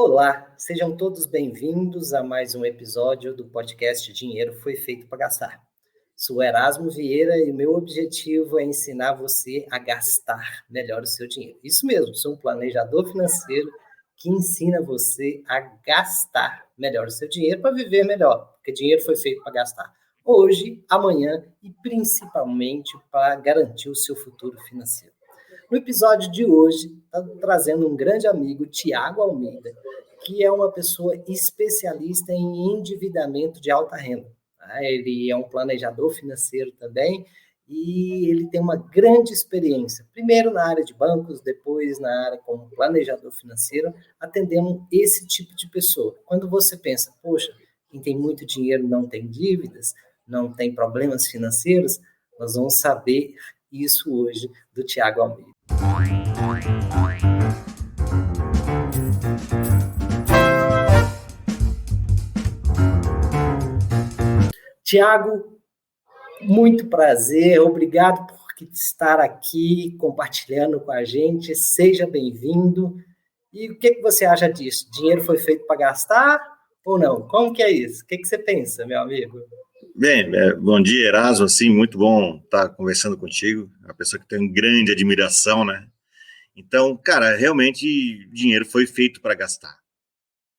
Olá, sejam todos bem-vindos a mais um episódio do podcast Dinheiro Foi Feito para Gastar. Sou Erasmo Vieira e meu objetivo é ensinar você a gastar melhor o seu dinheiro. Isso mesmo, sou um planejador financeiro que ensina você a gastar melhor o seu dinheiro para viver melhor, porque dinheiro foi feito para gastar hoje, amanhã e principalmente para garantir o seu futuro financeiro. No episódio de hoje, estou trazendo um grande amigo, Tiago Almeida, que é uma pessoa especialista em endividamento de alta renda. Ele é um planejador financeiro também e ele tem uma grande experiência, primeiro na área de bancos, depois na área como planejador financeiro, atendendo esse tipo de pessoa. Quando você pensa, poxa, quem tem muito dinheiro não tem dívidas, não tem problemas financeiros, nós vamos saber isso hoje do Tiago Almeida. Tiago, muito prazer, obrigado por estar aqui compartilhando com a gente, seja bem-vindo. E o que você acha disso? Dinheiro foi feito para gastar ou não? Como que é isso? O que você pensa, meu amigo? Bem, bom dia, Erasmo, assim, muito bom estar conversando contigo, uma pessoa que tem grande admiração, né? Então, cara, realmente dinheiro foi feito para gastar,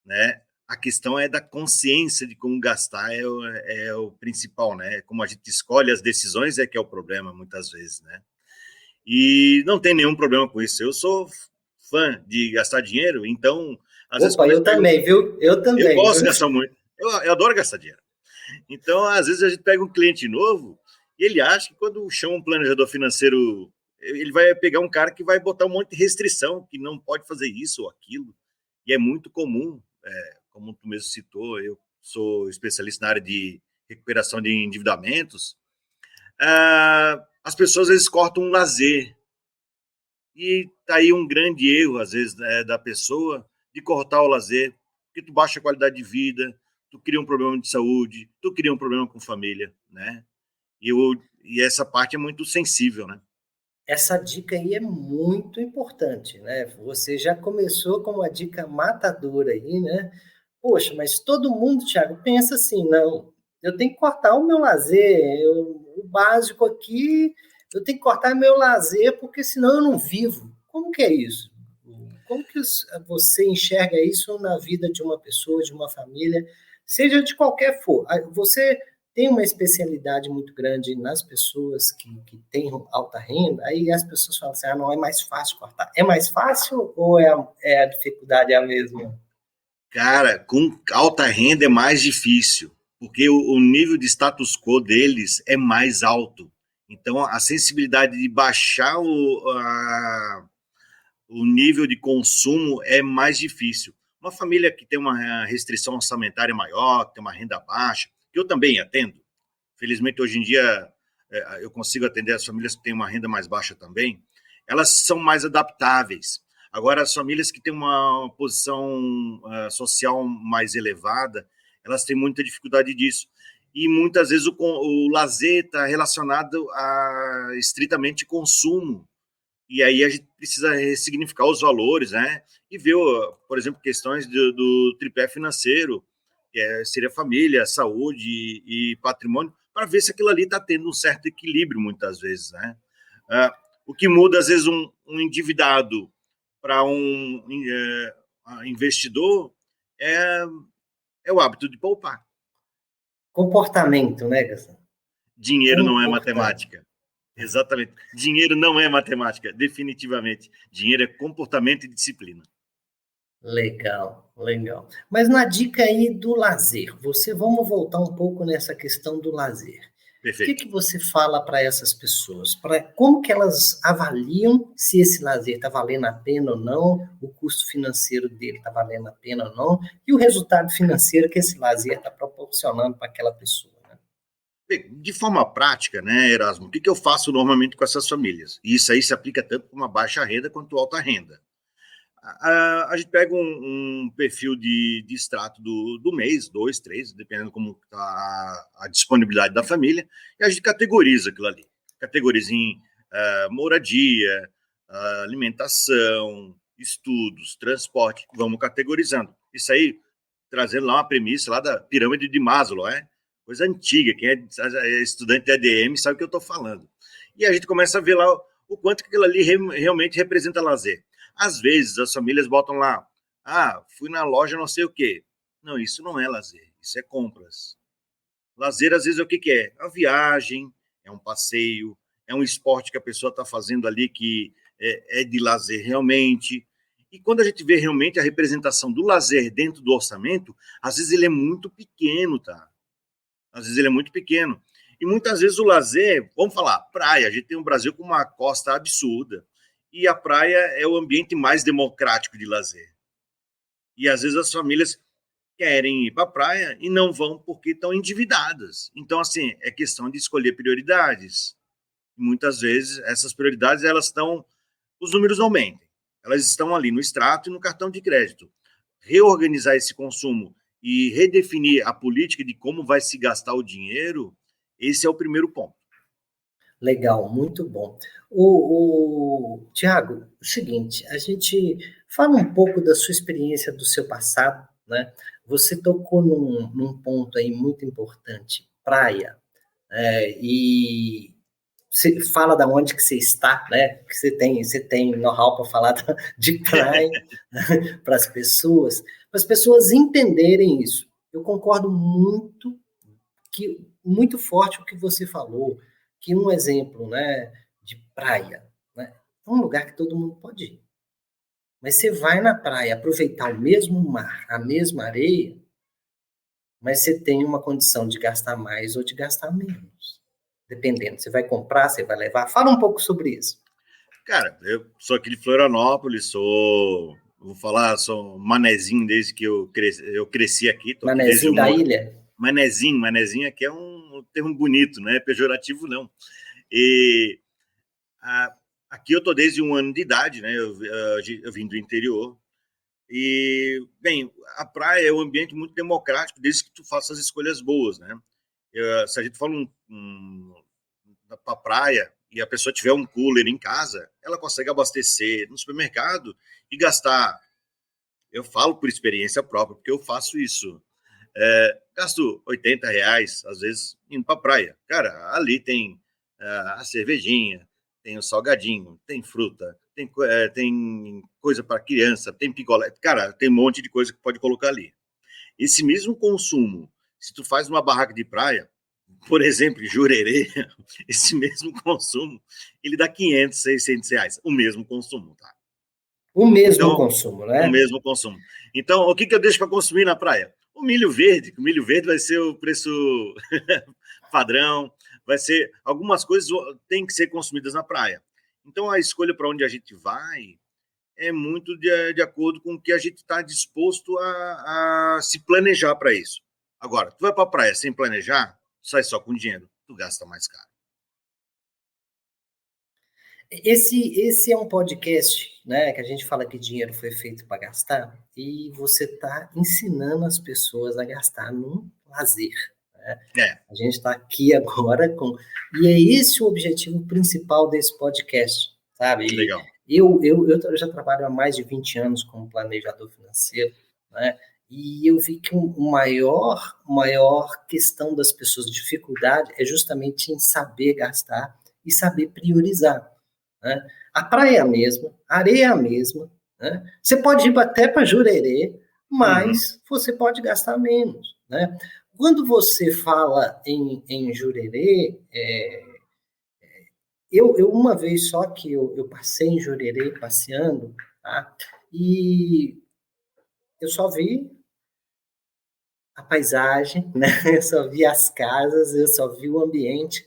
né? A questão é da consciência de como gastar é o principal, né? Como a gente escolhe as decisões é que é o problema, muitas vezes, né? E não tem nenhum problema com isso. Eu sou fã de gastar dinheiro, então, às vezes... Opa, eu também, viu? Eu também. Eu gosto de gastar muito. Eu adoro gastar dinheiro. Então, às vezes, a gente pega um cliente novo e ele acha que quando chama um planejador financeiro, ele vai pegar um cara que vai botar um monte de restrição, que não pode fazer isso ou aquilo. E é muito comum, como tu mesmo citou, eu sou especialista na área de recuperação de endividamentos, as pessoas, às vezes, cortam um lazer. E tá aí um grande erro, às vezes, da pessoa de cortar o lazer, porque tu baixa a qualidade de vida, tu cria um problema de saúde, tu cria um problema com família, né? E essa parte é muito sensível, né? Essa dica aí é muito importante, né? Você já começou com uma dica matadora aí, né? Poxa, mas todo mundo, Thiago, pensa assim, não, eu tenho que cortar o meu lazer, o básico aqui, eu tenho que cortar meu lazer, porque senão eu não vivo. Como que é isso? Como que você enxerga isso na vida de uma pessoa, de uma família, seja de qualquer for? Você tem uma especialidade muito grande nas pessoas que têm alta renda, aí as pessoas falam assim, não, é mais fácil cortar. É mais fácil ou a dificuldade é a mesma? Cara, com alta renda é mais difícil, porque o nível de status quo deles é mais alto. Então, a sensibilidade de baixar o nível de consumo é mais difícil. Uma família que tem uma restrição orçamentária maior, que tem uma renda baixa, que eu também atendo. Felizmente, hoje em dia, eu consigo atender as famílias que têm uma renda mais baixa também. Elas são mais adaptáveis. Agora, as famílias que têm uma posição social mais elevada, elas têm muita dificuldade disso. E muitas vezes o lazer está relacionado a estritamente consumo. E aí a gente precisa ressignificar os valores, né? E ver, por exemplo, questões do tripé financeiro, que seria família, saúde e patrimônio, para ver se aquilo ali está tendo um certo equilíbrio, muitas vezes, né? O que muda, às vezes, um endividado para um investidor é o hábito de poupar. Comportamento, né, Gastão? Dinheiro não é matemática. Exatamente. Dinheiro não é matemática, definitivamente. Dinheiro é comportamento e disciplina. Legal, legal. Mas na dica aí do lazer, vamos voltar um pouco nessa questão do lazer. Perfeito. O que você fala para essas pessoas? Como que elas avaliam se esse lazer está valendo a pena ou não, o custo financeiro dele está valendo a pena ou não, e o resultado financeiro que esse lazer está proporcionando para aquela pessoa? De forma prática, né, Erasmo, o que eu faço normalmente com essas famílias? E isso aí se aplica tanto para uma baixa renda quanto alta renda. A gente pega um perfil de extrato do mês, 2, 3, dependendo como está a disponibilidade da família, e a gente categoriza aquilo ali. Categoriza em moradia, alimentação, estudos, transporte, vamos categorizando. Isso aí, trazendo lá uma premissa lá da pirâmide de Maslow, coisa antiga, quem é estudante de ADM sabe o que eu estou falando. E a gente começa a ver lá o quanto que aquilo ali realmente representa lazer. Às vezes, as famílias botam lá, fui na loja não sei o quê. Não, isso não é lazer, isso é compras. Lazer, às vezes, é o que é? A viagem, é um passeio, é um esporte que a pessoa está fazendo ali que é de lazer realmente. E quando a gente vê realmente a representação do lazer dentro do orçamento, às vezes ele é muito pequeno, tá? Às vezes ele é muito pequeno. E muitas vezes o lazer, vamos falar, praia. A gente tem um Brasil com uma costa absurda. E a praia é o ambiente mais democrático de lazer. E às vezes as famílias querem ir para a praia e não vão porque estão endividadas. Então, assim, é questão de escolher prioridades. E muitas vezes essas prioridades, elas estão, os números não mentem. Elas estão ali no extrato e no cartão de crédito. Reorganizar esse consumo e redefinir a política de como vai se gastar o dinheiro, esse é o primeiro ponto. Legal, muito bom. Tiago, o seguinte, a gente fala um pouco da sua experiência, do seu passado, né? Você tocou num ponto aí muito importante, praia, e você fala da onde que você está, né? Que você tem know-how para falar de praia para as pessoas entenderem isso. Eu concordo muito forte o que você falou, que um exemplo, né, de praia, né, é um lugar que todo mundo pode ir. Mas você vai na praia aproveitar o mesmo mar, a mesma areia, mas você tem uma condição de gastar mais ou de gastar menos. Dependendo, você vai comprar, você vai levar. Fala um pouco sobre isso. Cara, eu sou aqui de Florianópolis, sou manezinho desde que eu cresci aqui. Tô aqui Manezinho da ilha? Manezinho aqui é um termo bonito, não é pejorativo, não. E aqui eu tô desde 1 ano de idade, né? Eu vim do interior. E, bem, a praia é um ambiente muito democrático, desde que tu faça as escolhas boas, né? Se a gente for pra praia e a pessoa tiver um cooler em casa, ela consegue abastecer no supermercado e gastar. Eu falo por experiência própria, porque eu faço isso. Gasto R$80, às vezes, indo pra praia. Cara, ali tem a cervejinha, tem o salgadinho, tem fruta, tem coisa para criança, tem picolé. Cara, tem um monte de coisa que pode colocar ali. Esse mesmo consumo, se tu faz uma barraca de praia, por exemplo, em Jurerê, esse mesmo consumo, ele dá R$500, R$600, o mesmo consumo, tá? O mesmo consumo, O né? mesmo consumo. Então, o que eu deixo para consumir na praia? O milho verde, que o milho verde vai ser o preço padrão, vai ser, algumas coisas têm que ser consumidas na praia. Então, a escolha para onde a gente vai é muito de acordo com o que a gente está disposto a se planejar para isso. Agora, tu vai para a praia sem planejar, sai só com dinheiro, tu gasta mais caro. Esse é um podcast, né, que a gente fala que dinheiro foi feito para gastar, e você está ensinando as pessoas a gastar no lazer. Né? A gente está aqui agora com... E é esse o objetivo principal desse podcast, sabe? Legal. Eu já trabalho há mais de 20 anos como planejador financeiro, né? E eu vi que maior questão das pessoas, dificuldade, é justamente em saber gastar e saber priorizar. Né? A praia é a mesma, a areia é a mesma. Né? Você pode ir até para Jurerê, mas você pode gastar menos. Né? Quando você fala em Jurerê, eu uma vez só que eu passei em Jurerê passeando, tá? E eu só vi a paisagem, né? Eu só vi as casas, eu só vi o ambiente.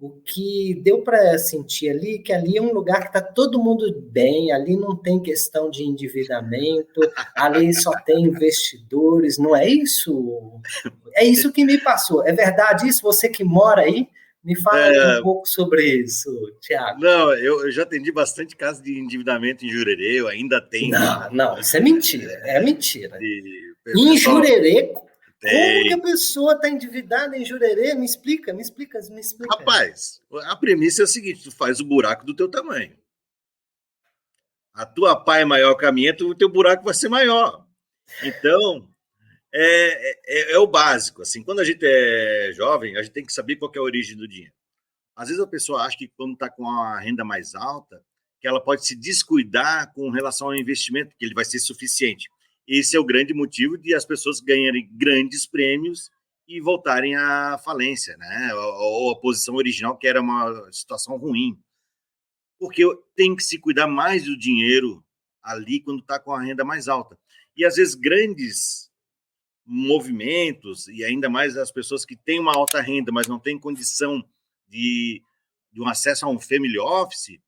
O que deu para sentir ali, que ali é um lugar que está todo mundo bem, ali não tem questão de endividamento, ali só tem investidores, não é isso? É isso que me passou. É verdade isso? Você que mora aí, me fala um pouco sobre isso, Tiago. Não, eu já atendi bastante casos de endividamento em Jurerê, eu ainda tenho. Não, isso é mentira, é mentira. Em Jurerê, como que a tem. pessoa está endividada em Jurerê? Me explica. Rapaz, a premissa é a seguinte, tu faz o buraco do teu tamanho. a tua pá é maior que a minha, o teu buraco vai ser maior. Então, é o básico. Assim, quando a gente é jovem, a gente tem que saber qual que é a origem do dinheiro. Às vezes a pessoa acha que quando está com a renda mais alta, que ela pode se descuidar com relação ao investimento, que ele vai ser suficiente. Esse é o grande motivo de as pessoas ganharem grandes prêmios e voltarem à falência, né? Ou a posição original, que era uma situação ruim. Porque tem que se cuidar mais do dinheiro ali quando está com a renda mais alta. E às vezes grandes movimentos, e ainda mais as pessoas que têm uma alta renda, mas não têm condição de um acesso a um family office,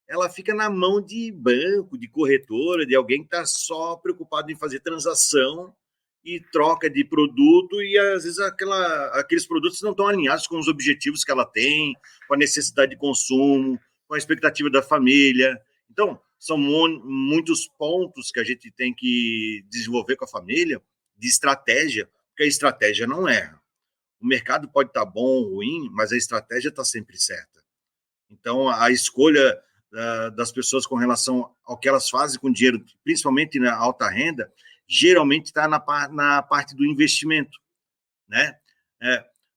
ela fica na mão de banco, de corretora, de alguém que está só preocupado em fazer transação e troca de produto, e às vezes aqueles produtos não estão alinhados com os objetivos que ela tem, com a necessidade de consumo, com a expectativa da família. Então, são muitos pontos que a gente tem que desenvolver com a família de estratégia, porque a estratégia não erra. O mercado pode estar bom ou ruim, mas a estratégia está sempre certa. Então, a escolha das pessoas com relação ao que elas fazem com dinheiro, principalmente na alta renda, geralmente está na parte do investimento, né?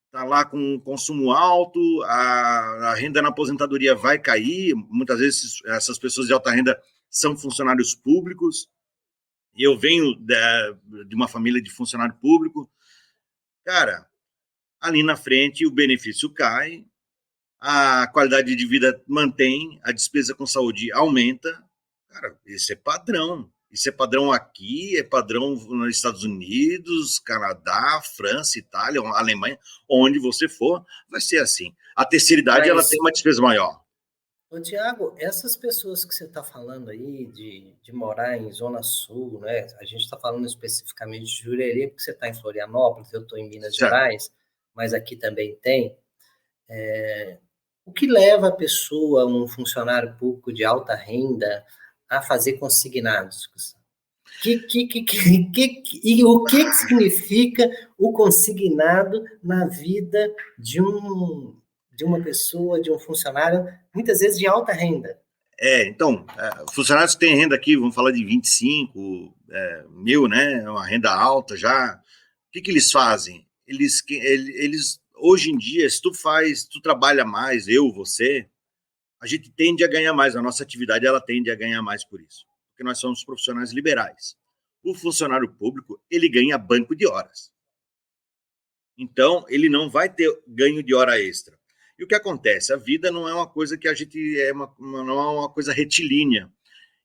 Está lá com consumo alto, a renda na aposentadoria vai cair, muitas vezes essas pessoas de alta renda são funcionários públicos, e eu venho de uma família de funcionário público, cara, ali na frente o benefício cai, a qualidade de vida mantém, a despesa com saúde aumenta. Cara, isso é padrão. Isso é padrão aqui, é padrão nos Estados Unidos, Canadá, França, Itália, Alemanha, onde você for, vai ser assim. A terceira idade, ela tem uma despesa maior. Ô, Tiago, essas pessoas que você está falando aí, de morar em Zona Sul, né? A gente está falando especificamente de Jurerê, porque você está em Florianópolis, eu estou em Minas Gerais, mas aqui também tem. O que leva a pessoa, um funcionário público de alta renda, a fazer consignados? E o que significa o consignado na vida de uma pessoa, de um funcionário, muitas vezes de alta renda? Então, funcionários que têm renda aqui, vamos falar de 25 mil, né? Uma renda alta já. O que eles fazem? Eles hoje em dia, se tu trabalha mais, você, a gente tende a ganhar mais, a nossa atividade ela tende a ganhar mais por isso, porque nós somos profissionais liberais. O funcionário público, ele ganha banco de horas. Então, ele não vai ter ganho de hora extra. E o que acontece? A vida não é uma coisa que a gente não é uma coisa retilínea.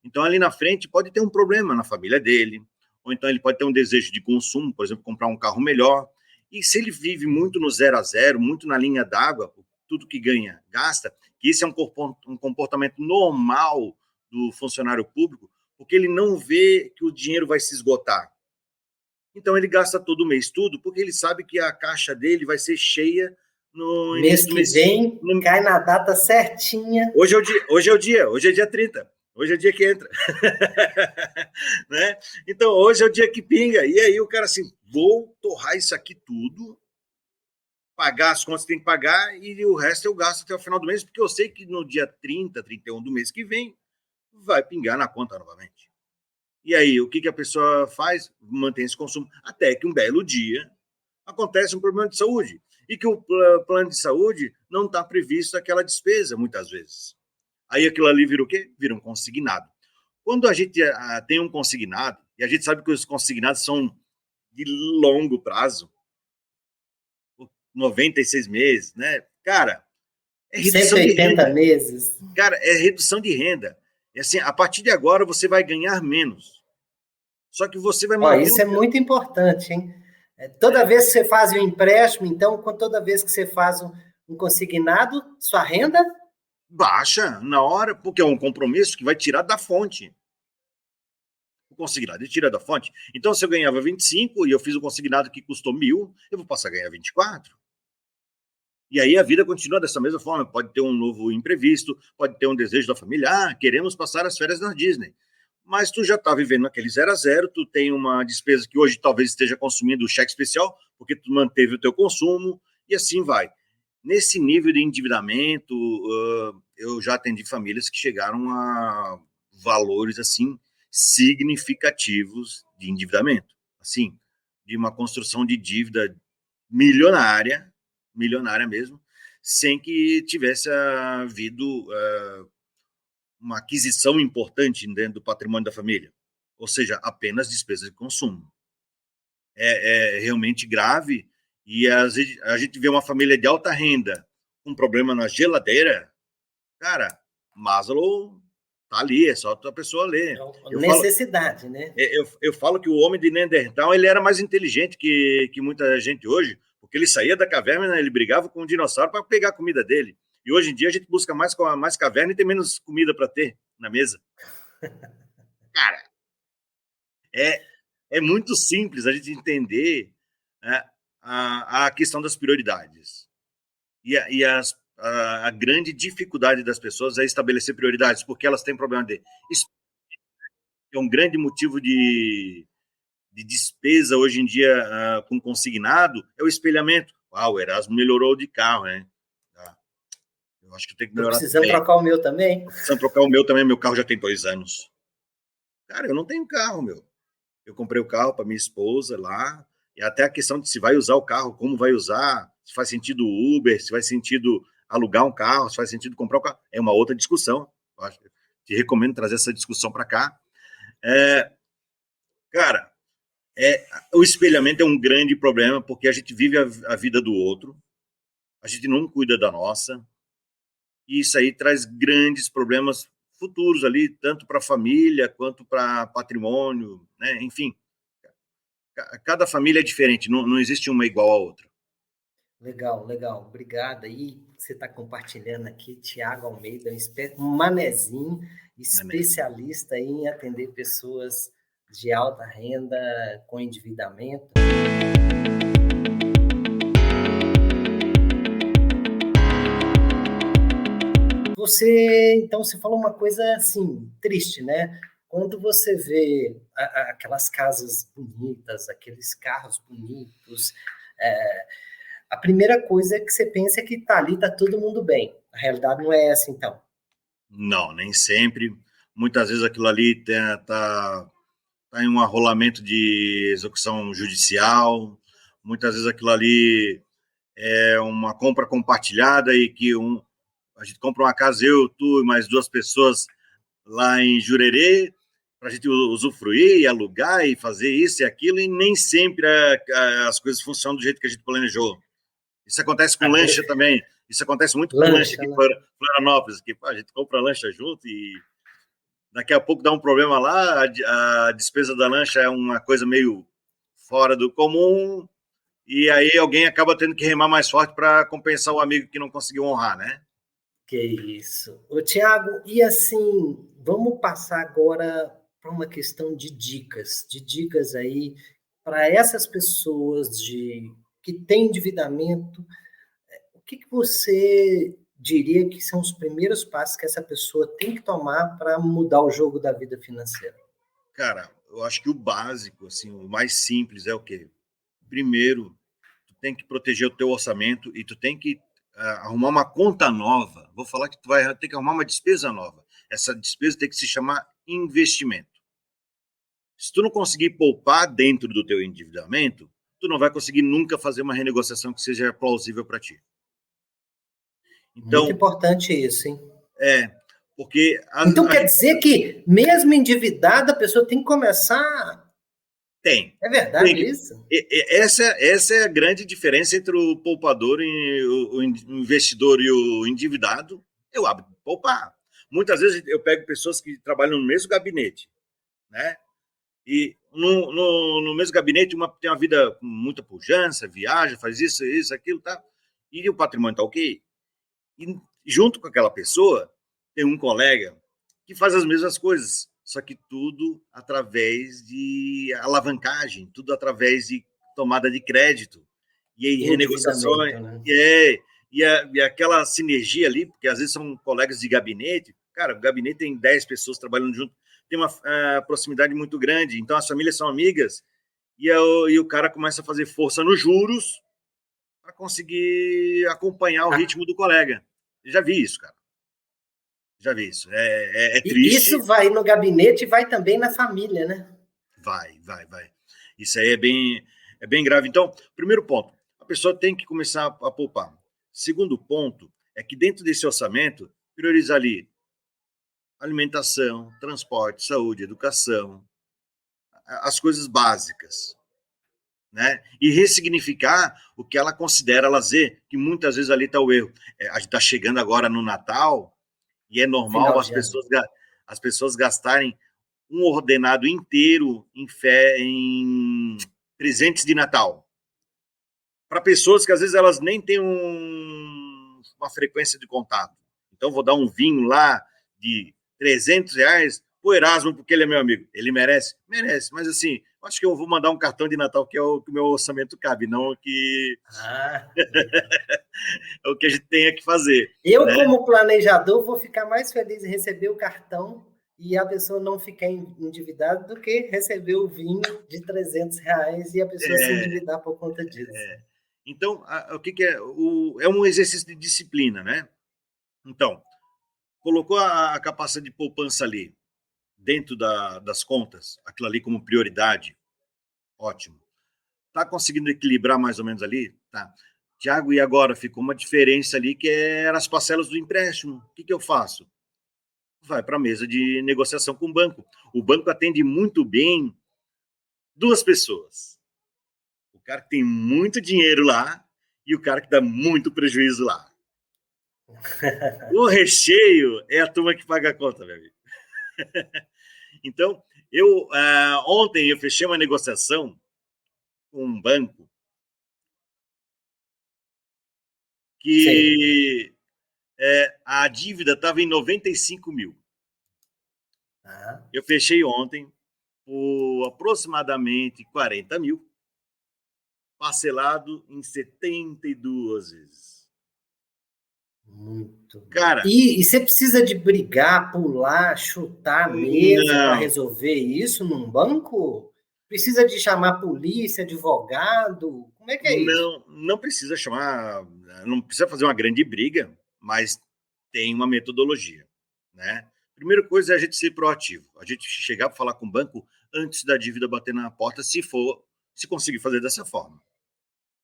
Então, ali na frente, pode ter um problema na família dele, ou então ele pode ter um desejo de consumo, por exemplo, comprar um carro melhor. E se ele vive muito no 0 a 0, muito na linha d'água, tudo que ganha, gasta, que isso é um comportamento normal do funcionário público, porque ele não vê que o dinheiro vai se esgotar. Então, ele gasta todo mês tudo, porque ele sabe que a caixa dele vai ser cheia no mês que vem, cai na data certinha. Hoje é dia 30. Hoje é o dia que entra. Né? Então, hoje é o dia que pinga. E aí o cara assim, vou torrar isso aqui tudo, pagar as contas que tem que pagar e o resto eu gasto até o final do mês, porque eu sei que no dia 30, 31 do mês que vem, vai pingar na conta novamente. E aí, o que a pessoa faz? Mantém esse consumo. Até que um belo dia acontece um problema de saúde. E que o plano de saúde não está previsto aquela despesa, muitas vezes. Aí aquilo ali vira o quê? Vira um consignado. Quando a gente tem um consignado, e a gente sabe que os consignados são de longo prazo, 96 meses, né? Cara, é redução 180 de renda. Meses. Cara, é redução de renda. É assim, a partir de agora você vai ganhar menos. Só que você vai manter... Isso é muito importante, hein? Toda vez que você faz um empréstimo, então, toda vez que você faz um consignado, sua renda... baixa na hora, porque é um compromisso que vai tirar da fonte. O consignado ele tira da fonte. Então, se eu ganhava 25 e eu fiz um consignado que custou 1.000, eu vou passar a ganhar 24. E aí a vida continua dessa mesma forma. Pode ter um novo imprevisto, pode ter um desejo da família, queremos passar as férias na Disney. Mas tu já está vivendo naquele 0 a 0, tu tem uma despesa que hoje talvez esteja consumindo o cheque especial, porque tu manteve o teu consumo, e assim vai. Nesse nível de endividamento, eu já atendi famílias que chegaram a valores assim significativos de endividamento, assim, de uma construção de dívida milionária mesmo, sem que tivesse havido uma aquisição importante dentro do patrimônio da família, ou seja, apenas despesas de consumo. É realmente grave, e a gente vê uma família de alta renda com problema na geladeira, cara, Maslow tá ali, é só a pessoa ler. Necessidade, né? Eu falo que o homem de Neandertal ele era mais inteligente que muita gente hoje, porque ele saía da caverna, ele brigava com o dinossauro para pegar a comida dele. E hoje em dia a gente busca mais caverna e tem menos comida para ter na mesa. Cara, é muito simples a gente entender, né, a questão das prioridades. A grande dificuldade das pessoas é estabelecer prioridades, porque elas têm problema de... Isso é um grande motivo de despesa hoje em dia com consignado, é o espelhamento. O Erasmo melhorou de carro, né? Eu acho que tem que melhorar. Tô precisando trocar o meu também? Tô precisando trocar o meu também, meu carro já tem 2 anos. Cara, eu não tenho carro, meu. Eu comprei o carro para minha esposa lá, e até a questão de se vai usar o carro, como vai usar, se faz sentido Uber, se faz sentido alugar um carro, se faz sentido comprar um carro, é uma outra discussão. Eu acho, te recomendo trazer essa discussão para cá. Cara, o espelhamento é um grande problema, porque a gente vive a vida do outro, a gente não cuida da nossa, e isso aí traz grandes problemas futuros ali, tanto para a família quanto para patrimônio, né? Enfim, cada família é diferente, não existe uma igual à outra. Legal, legal. Obrigado aí. Você está compartilhando aqui, Tiago Almeida, um manezinho, especialista em atender pessoas de alta renda com endividamento. Então, você falou uma coisa assim, triste, né? Quando você vê aquelas casas bonitas, aqueles carros bonitos, a primeira coisa que você pensa é que tá ali, tá todo mundo bem. A realidade não é essa, então. Não, nem sempre. Muitas vezes aquilo ali tá em um arrolamento de execução judicial. Muitas vezes aquilo ali é uma compra compartilhada e que a gente compra uma casa, eu, tu e mais 2 pessoas lá em Jurerê, para a gente usufruir, alugar e fazer isso e aquilo, e nem sempre as coisas funcionam do jeito que a gente planejou. Isso acontece com lancha também. Isso acontece muito com lancha aqui em Florianópolis, que a gente compra lancha junto e daqui a pouco dá um problema lá, a despesa da lancha é uma coisa meio fora do comum, e aí alguém acaba tendo que remar mais forte para compensar o amigo que não conseguiu honrar, né? Que isso. Ô, Tiago, e assim, vamos passar agora para uma questão de dicas aí para essas pessoas que têm endividamento. O que você diria que são os primeiros passos que essa pessoa tem que tomar para mudar o jogo da vida financeira? Cara, eu acho que o básico, assim, o mais simples é o quê? Primeiro, tu tem que proteger o teu orçamento e tu tem que arrumar uma conta nova. Vou falar que tu vai ter que arrumar uma despesa nova. Essa despesa tem que se chamar investimento. Se tu não conseguir poupar dentro do teu endividamento, tu não vai conseguir nunca fazer uma renegociação que seja plausível para ti. Então, muito importante isso, hein? Porque... Então quer dizer que, mesmo endividada, a pessoa tem que começar... Tem. É verdade isso? Essa é a grande diferença entre o poupador e o investidor e o endividado. É o hábito de poupar. Muitas vezes eu pego pessoas que trabalham no mesmo gabinete, né? E no mesmo gabinete uma tem uma vida com muita pujança, viaja, faz isso, aquilo, tá? E o patrimônio tá ok. E junto com aquela pessoa tem um colega que faz as mesmas coisas, só que tudo através de alavancagem, tudo através de tomada de crédito e aí renegociações, né? e aquela sinergia ali, porque às vezes são colegas de gabinete. Cara, o gabinete tem 10 pessoas trabalhando junto, tem uma proximidade muito grande, então as famílias são amigas, e o cara começa a fazer força nos juros para conseguir acompanhar o ritmo do colega. Eu já vi isso, cara. Já vi isso. É E triste. isso vai no gabinete e vai também na família, né? Vai. Isso aí é bem grave. Então, primeiro ponto, a pessoa tem que começar a poupar. Segundo ponto, é que dentro desse orçamento, priorizar ali alimentação, transporte, saúde, educação, as coisas básicas, né? E ressignificar o que ela considera lazer, que muitas vezes ali está o erro. A gente está chegando agora no Natal e é normal Final de ano. as pessoas gastarem um ordenado inteiro em presentes de Natal. Para pessoas que às vezes elas nem têm uma frequência de contato. Então, vou dar um vinho lá de R$ 300 pro Erasmo, porque ele é meu amigo. Ele merece? Merece. Mas assim, acho que eu vou mandar um cartão de Natal que é o que o meu orçamento cabe, não Legal. é o que a gente tenha que fazer. Eu, Né? como planejador, vou ficar mais feliz em receber o cartão e a pessoa não ficar endividada do que receber o vinho de R$ 300 e a pessoa se endividar por conta disso. Então, o que é? É um exercício de disciplina, né? Então, colocou a capacidade de poupança ali dentro das contas, aquilo ali como prioridade, ótimo. Tá conseguindo equilibrar mais ou menos ali? Tá. Tiago, e agora? Ficou uma diferença ali que era as parcelas do empréstimo. O que eu faço? Vai para a mesa de negociação com o banco. O banco atende muito bem duas pessoas. O cara que tem muito dinheiro lá e o cara que dá muito prejuízo lá. O recheio é a turma que paga a conta, meu amigo. Então, ontem eu fechei uma negociação com um banco Sim. que a dívida estava em 95 mil. Ah, Eu fechei ontem por aproximadamente 40 mil, parcelado em 72 vezes. muito. Cara, E você precisa de brigar, pular, chutar a mesa para não, resolver isso num banco? Precisa de chamar polícia, advogado? Como é que é isso? não precisa chamar, não precisa fazer uma grande briga, mas tem uma metodologia, né? Primeira coisa é a gente ser proativo, a gente chegar para falar com o banco antes da dívida bater na porta, se conseguir fazer dessa forma.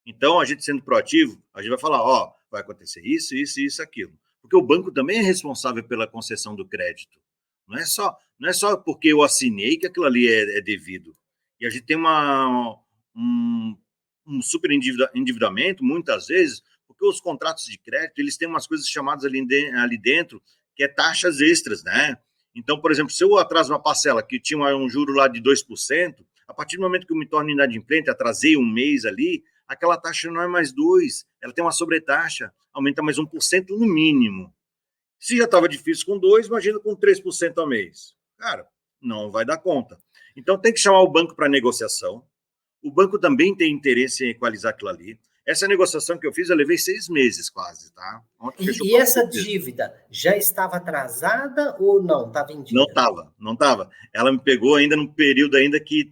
Então, a gente sendo proativo, a gente vai falar, ó, vai acontecer isso, aquilo. Porque o banco também é responsável pela concessão do crédito. Não é só porque eu assinei que aquilo ali é devido. E a gente tem um, um super endividamento, muitas vezes, porque os contratos de crédito, eles têm umas coisas chamadas ali dentro, que é taxas extras, né? Então, por exemplo, se eu atraso uma parcela que tinha um juro lá de 2%, a partir do momento que eu me torno inadimplente, atrasei um mês ali, aquela taxa não é mais 2%, ela tem uma sobretaxa, aumenta mais 1% no mínimo. Se já estava difícil com 2%, imagina com 3% ao mês. Cara, não vai dar conta. Então tem que chamar o banco para negociação. O banco também tem interesse em equalizar aquilo ali. Essa negociação que eu fiz, eu levei 6 meses quase, tá? Ontem fechou E quase essa 6 meses. dívida já estava atrasada ou não? Estava em Não dia? estava, não estava. Ela me pegou ainda no período ainda que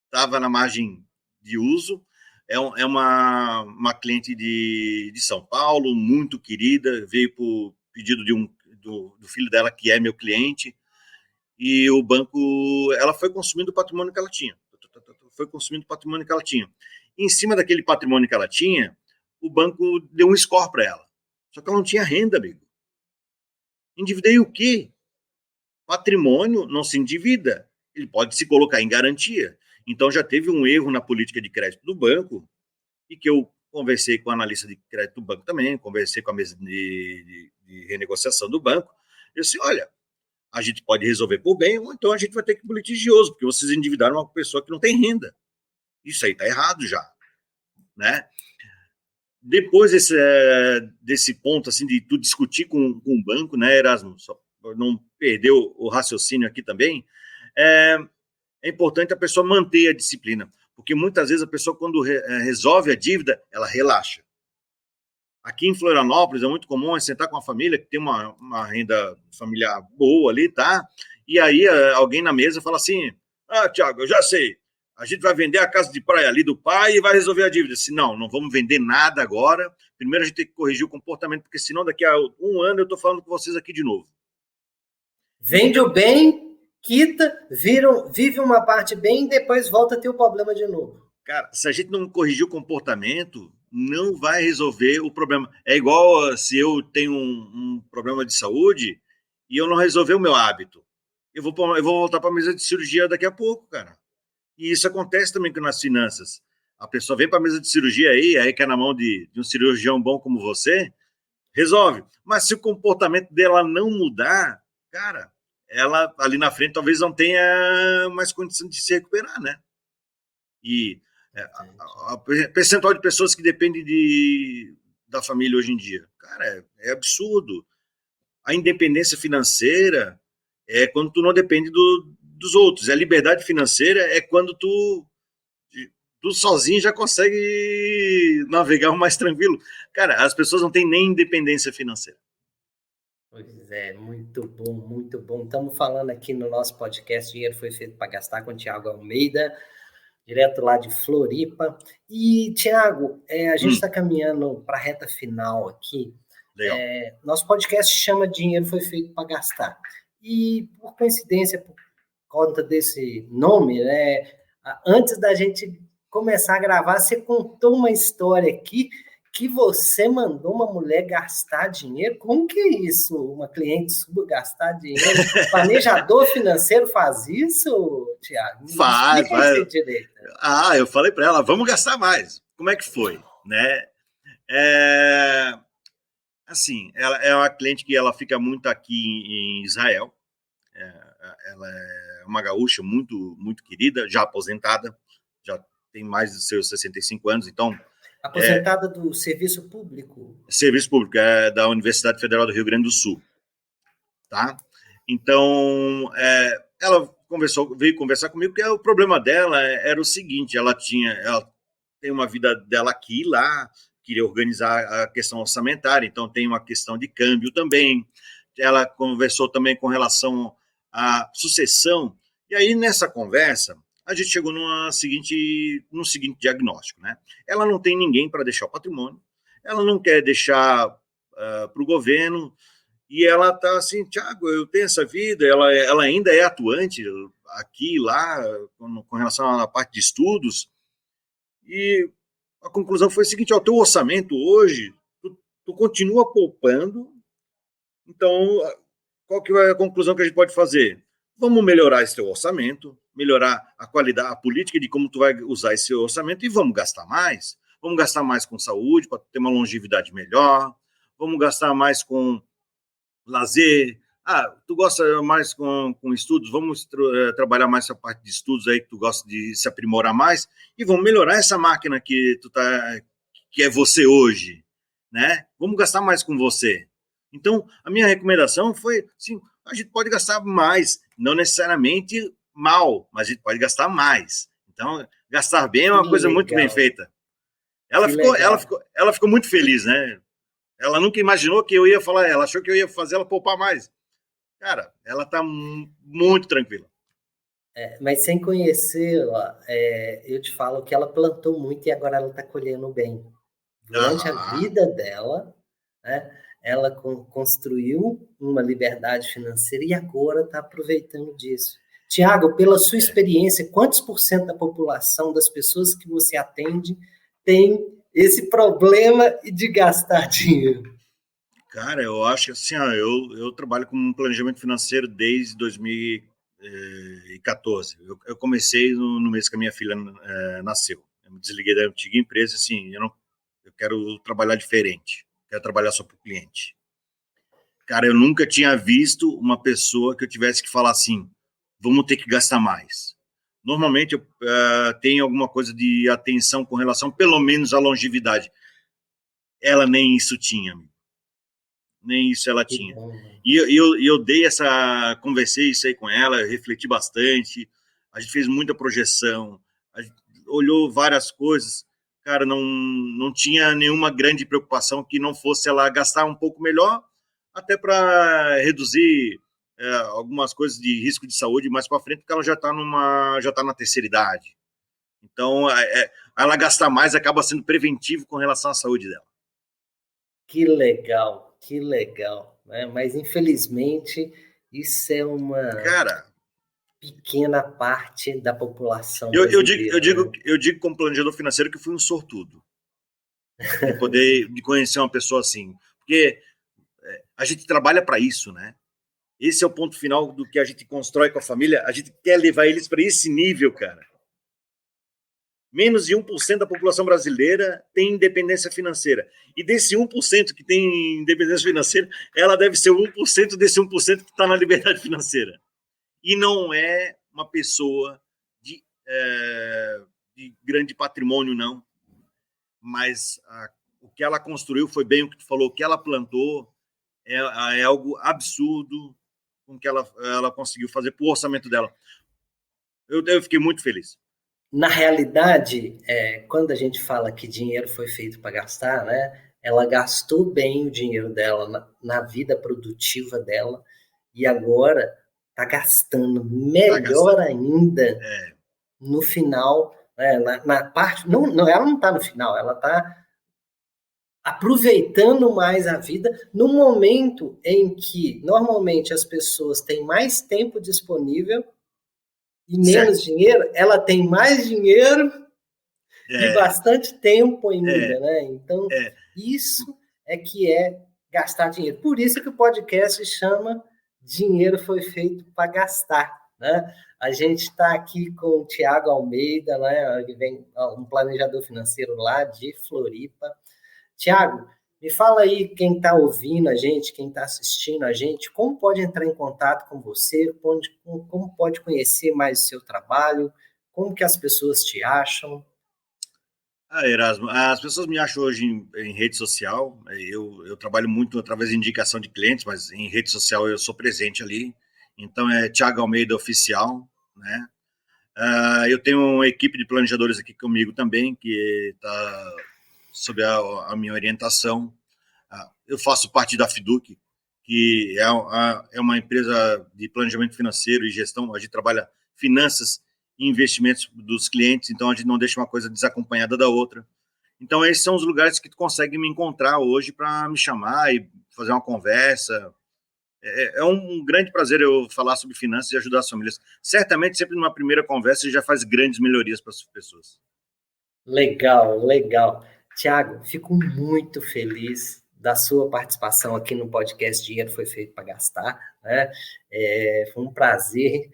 estava na margem de uso. É uma cliente de São Paulo, muito querida, veio por pedido do filho dela, que é meu cliente, e o banco, ela foi consumindo o patrimônio que ela tinha. Foi consumindo o patrimônio que ela tinha. Em cima daquele patrimônio que ela tinha, o banco deu um score para ela. Só que ela não tinha renda, amigo. Endividei o quê? Patrimônio não se endivida. Ele pode se colocar em garantia. Então já teve um erro na política de crédito do banco, e que eu conversei com o analista de crédito do banco também, conversei com a mesa de renegociação do banco. Eu disse: olha, a gente pode resolver por bem, ou então a gente vai ter que ir por litigioso, porque vocês endividaram uma pessoa que não tem renda. Isso aí está errado já, né? Depois desse ponto, assim, de tu discutir com o banco, né, Erasmo, só para não perder o raciocínio aqui também, é, é importante a pessoa manter a disciplina, porque muitas vezes a pessoa, quando resolve a dívida, ela relaxa. Aqui em Florianópolis é muito comum sentar com a família que tem uma renda familiar boa ali, tá? E aí alguém na mesa fala assim: ah, Tiago, eu já sei, a gente vai vender a casa de praia ali do pai e vai resolver a dívida. Se não vamos vender nada agora. Primeiro a gente tem que corrigir o comportamento, porque senão daqui a um ano eu estou falando com vocês aqui de novo. Vende o bem, quita, vive uma parte bem e depois volta a ter o problema de novo. Cara, se a gente não corrigir o comportamento, não vai resolver o problema. É igual se eu tenho um problema de saúde e eu não resolver o meu hábito. Eu vou voltar para a mesa de cirurgia daqui a pouco, cara. E isso acontece também nas finanças. A pessoa vem para a mesa de cirurgia aí que é na mão de um cirurgião bom como você, resolve. Mas se o comportamento dela não mudar, cara, ela ali na frente talvez não tenha mais condição de se recuperar, né? E a percentual de pessoas que dependem da família hoje em dia, cara, é absurdo. A independência financeira é quando tu não depende dos outros. A liberdade financeira é quando tu sozinho já consegue navegar mais tranquilo. Cara, as pessoas não têm nem independência financeira. Pois é, muito bom, muito bom. Estamos falando aqui no nosso podcast Dinheiro Foi Feito para Gastar, com o Thiago Almeida, direto lá de Floripa. E, Thiago, a gente está caminhando para a reta final aqui. Nosso podcast chama Dinheiro Foi Feito para Gastar. E, por coincidência, por conta desse nome, né, antes da gente começar a gravar, você contou uma história aqui que você mandou uma mulher gastar dinheiro. Como que é isso? Uma cliente sua gastar dinheiro? Planejador financeiro faz isso, Thiago? Faz. Eu falei para ela, vamos gastar mais. Como é que foi? Né? Assim, ela é uma cliente que ela fica muito aqui em Israel. Ela é uma gaúcha muito, muito querida, já aposentada, já tem mais de seus 65 anos, então... Aposentada do serviço público? Serviço público, da Universidade Federal do Rio Grande do Sul. Tá? Então, ela veio conversar comigo, porque o problema dela era o seguinte, ela tem uma vida dela aqui e lá, queria organizar a questão orçamentária, então tem uma questão de câmbio também. Ela conversou também com relação à sucessão, e aí nessa conversa a gente chegou no seguinte diagnóstico, né? Ela não tem ninguém para deixar o patrimônio, ela não quer deixar para o governo, e ela está assim, Thiago, eu tenho essa vida, ela ainda é atuante aqui e lá, com relação à parte de estudos, e a conclusão foi a seguinte, o teu orçamento hoje, tu continua poupando, então qual que é a conclusão que a gente pode fazer? Vamos melhorar esse teu orçamento, melhorar a qualidade, a política de como tu vai usar esse orçamento e vamos gastar mais. Vamos gastar mais com saúde para ter uma longevidade melhor. Vamos gastar mais com lazer. Tu gosta mais com estudos? Vamos trabalhar mais essa parte de estudos aí que tu gosta de se aprimorar mais e vamos melhorar essa máquina que que é você hoje, né? Vamos gastar mais com você. Então, a minha recomendação foi, sim, a gente pode gastar mais, não necessariamente mal, mas a gente pode gastar mais. Então, gastar bem é uma coisa muito bem feita. Ela ficou muito feliz, né? Ela nunca imaginou que eu ia falar, ela achou que eu ia fazer ela poupar mais. Cara, ela tá muito tranquila. Mas sem conhecê-la, eu te falo que ela plantou muito e agora ela está colhendo bem. Durante a vida dela, né, ela construiu uma liberdade financeira e agora está aproveitando disso. Tiago, pela sua experiência, quantos por cento da população, das pessoas que você atende, tem esse problema de gastar dinheiro? Cara, eu acho que assim, eu trabalho com planejamento financeiro desde 2014. Eu comecei no mês que a minha filha nasceu. Eu me desliguei da antiga empresa, assim, eu quero trabalhar diferente, quero trabalhar só para o cliente. Cara, eu nunca tinha visto uma pessoa que eu tivesse que falar assim, vamos ter que gastar mais. Normalmente eu tenho alguma coisa de atenção com relação, pelo menos, à longevidade. Ela nem isso tinha, nem isso ela tinha. E eu conversei isso aí com ela, eu refleti bastante, a gente fez muita projeção, a gente olhou várias coisas, cara, não tinha nenhuma grande preocupação que não fosse ela gastar um pouco melhor, até para reduzir algumas coisas de risco de saúde mais para frente, porque ela já está na terceira idade. Então, ela gastar mais acaba sendo preventivo com relação à saúde dela. Que legal, né? Mas infelizmente Isso é uma Cara, pequena parte da população brasileira. eu digo como planejador financeiro que fui um sortudo de poder de conhecer uma pessoa assim. Porque a gente trabalha para isso, né? Esse é o ponto final do que a gente constrói com a família. A gente quer levar eles para esse nível, cara. Menos de 1% da população brasileira tem independência financeira. E desse 1% que tem independência financeira, ela deve ser 1% desse 1% que está na liberdade financeira. E não é uma pessoa de grande patrimônio, não. Mas o que ela construiu foi bem o que tu falou. O que ela plantou é algo absurdo com que ela conseguiu fazer para o orçamento dela. Eu fiquei muito feliz. Na realidade, quando a gente fala que dinheiro foi feito para gastar, né? Ela gastou bem o dinheiro dela na vida produtiva dela e agora está gastando melhor ainda no final, né, na parte. Não, ela não está no final, ela está aproveitando mais a vida no momento em que normalmente as pessoas têm mais tempo disponível e menos dinheiro, ela tem mais dinheiro e bastante tempo ainda, né? Então, isso é que é gastar dinheiro. Por isso que o podcast chama Dinheiro Foi Feito para Gastar, né? A gente está aqui com o Thiago Almeida, né? Que vem um planejador financeiro lá de Floripa. Thiago, me fala aí quem está ouvindo a gente, quem está assistindo a gente, como pode entrar em contato com você, como pode conhecer mais o seu trabalho, como que as pessoas te acham? Erasmo, as pessoas me acham hoje em rede social. Eu trabalho muito através de indicação de clientes, mas em rede social eu sou presente ali. Então é Thiago Almeida Oficial, né? Eu tenho uma equipe de planejadores aqui comigo também, que está sob a minha orientação. Eu faço parte da Fiduc, que é uma empresa de planejamento financeiro e gestão. A gente trabalha finanças e investimentos dos clientes, então a gente não deixa uma coisa desacompanhada da outra. Então esses são os lugares que tu consegue me encontrar hoje para me chamar e fazer uma conversa. É um grande prazer eu falar sobre finanças e ajudar as famílias. Certamente, sempre numa primeira conversa, já faz grandes melhorias para as pessoas. Legal, legal. Thiago, fico muito feliz da sua participação aqui no podcast Dinheiro Foi Feito para Gastar, né? Foi um prazer.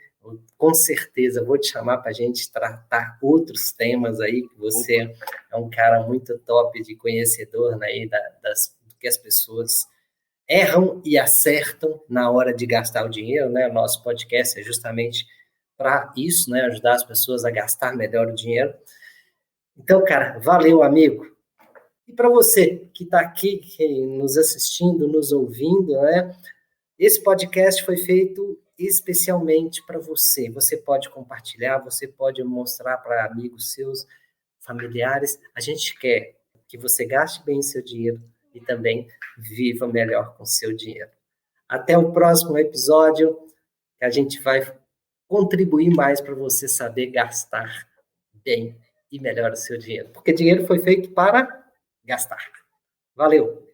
Com certeza vou te chamar para a gente tratar outros temas aí, que você é um cara muito top de conhecedor, né, do que as pessoas erram e acertam na hora de gastar o dinheiro, né? O nosso podcast é justamente para isso, né? Ajudar as pessoas a gastar melhor o dinheiro. Então, cara, valeu, amigo. E para você que está aqui nos assistindo, nos ouvindo, né? Esse podcast foi feito especialmente para você. Você pode compartilhar, você pode mostrar para amigos seus, familiares. A gente quer que você gaste bem seu dinheiro e também viva melhor com seu dinheiro. Até o próximo episódio, que a gente vai contribuir mais para você saber gastar bem e melhor o seu dinheiro. Porque dinheiro foi feito para gastar. Valeu!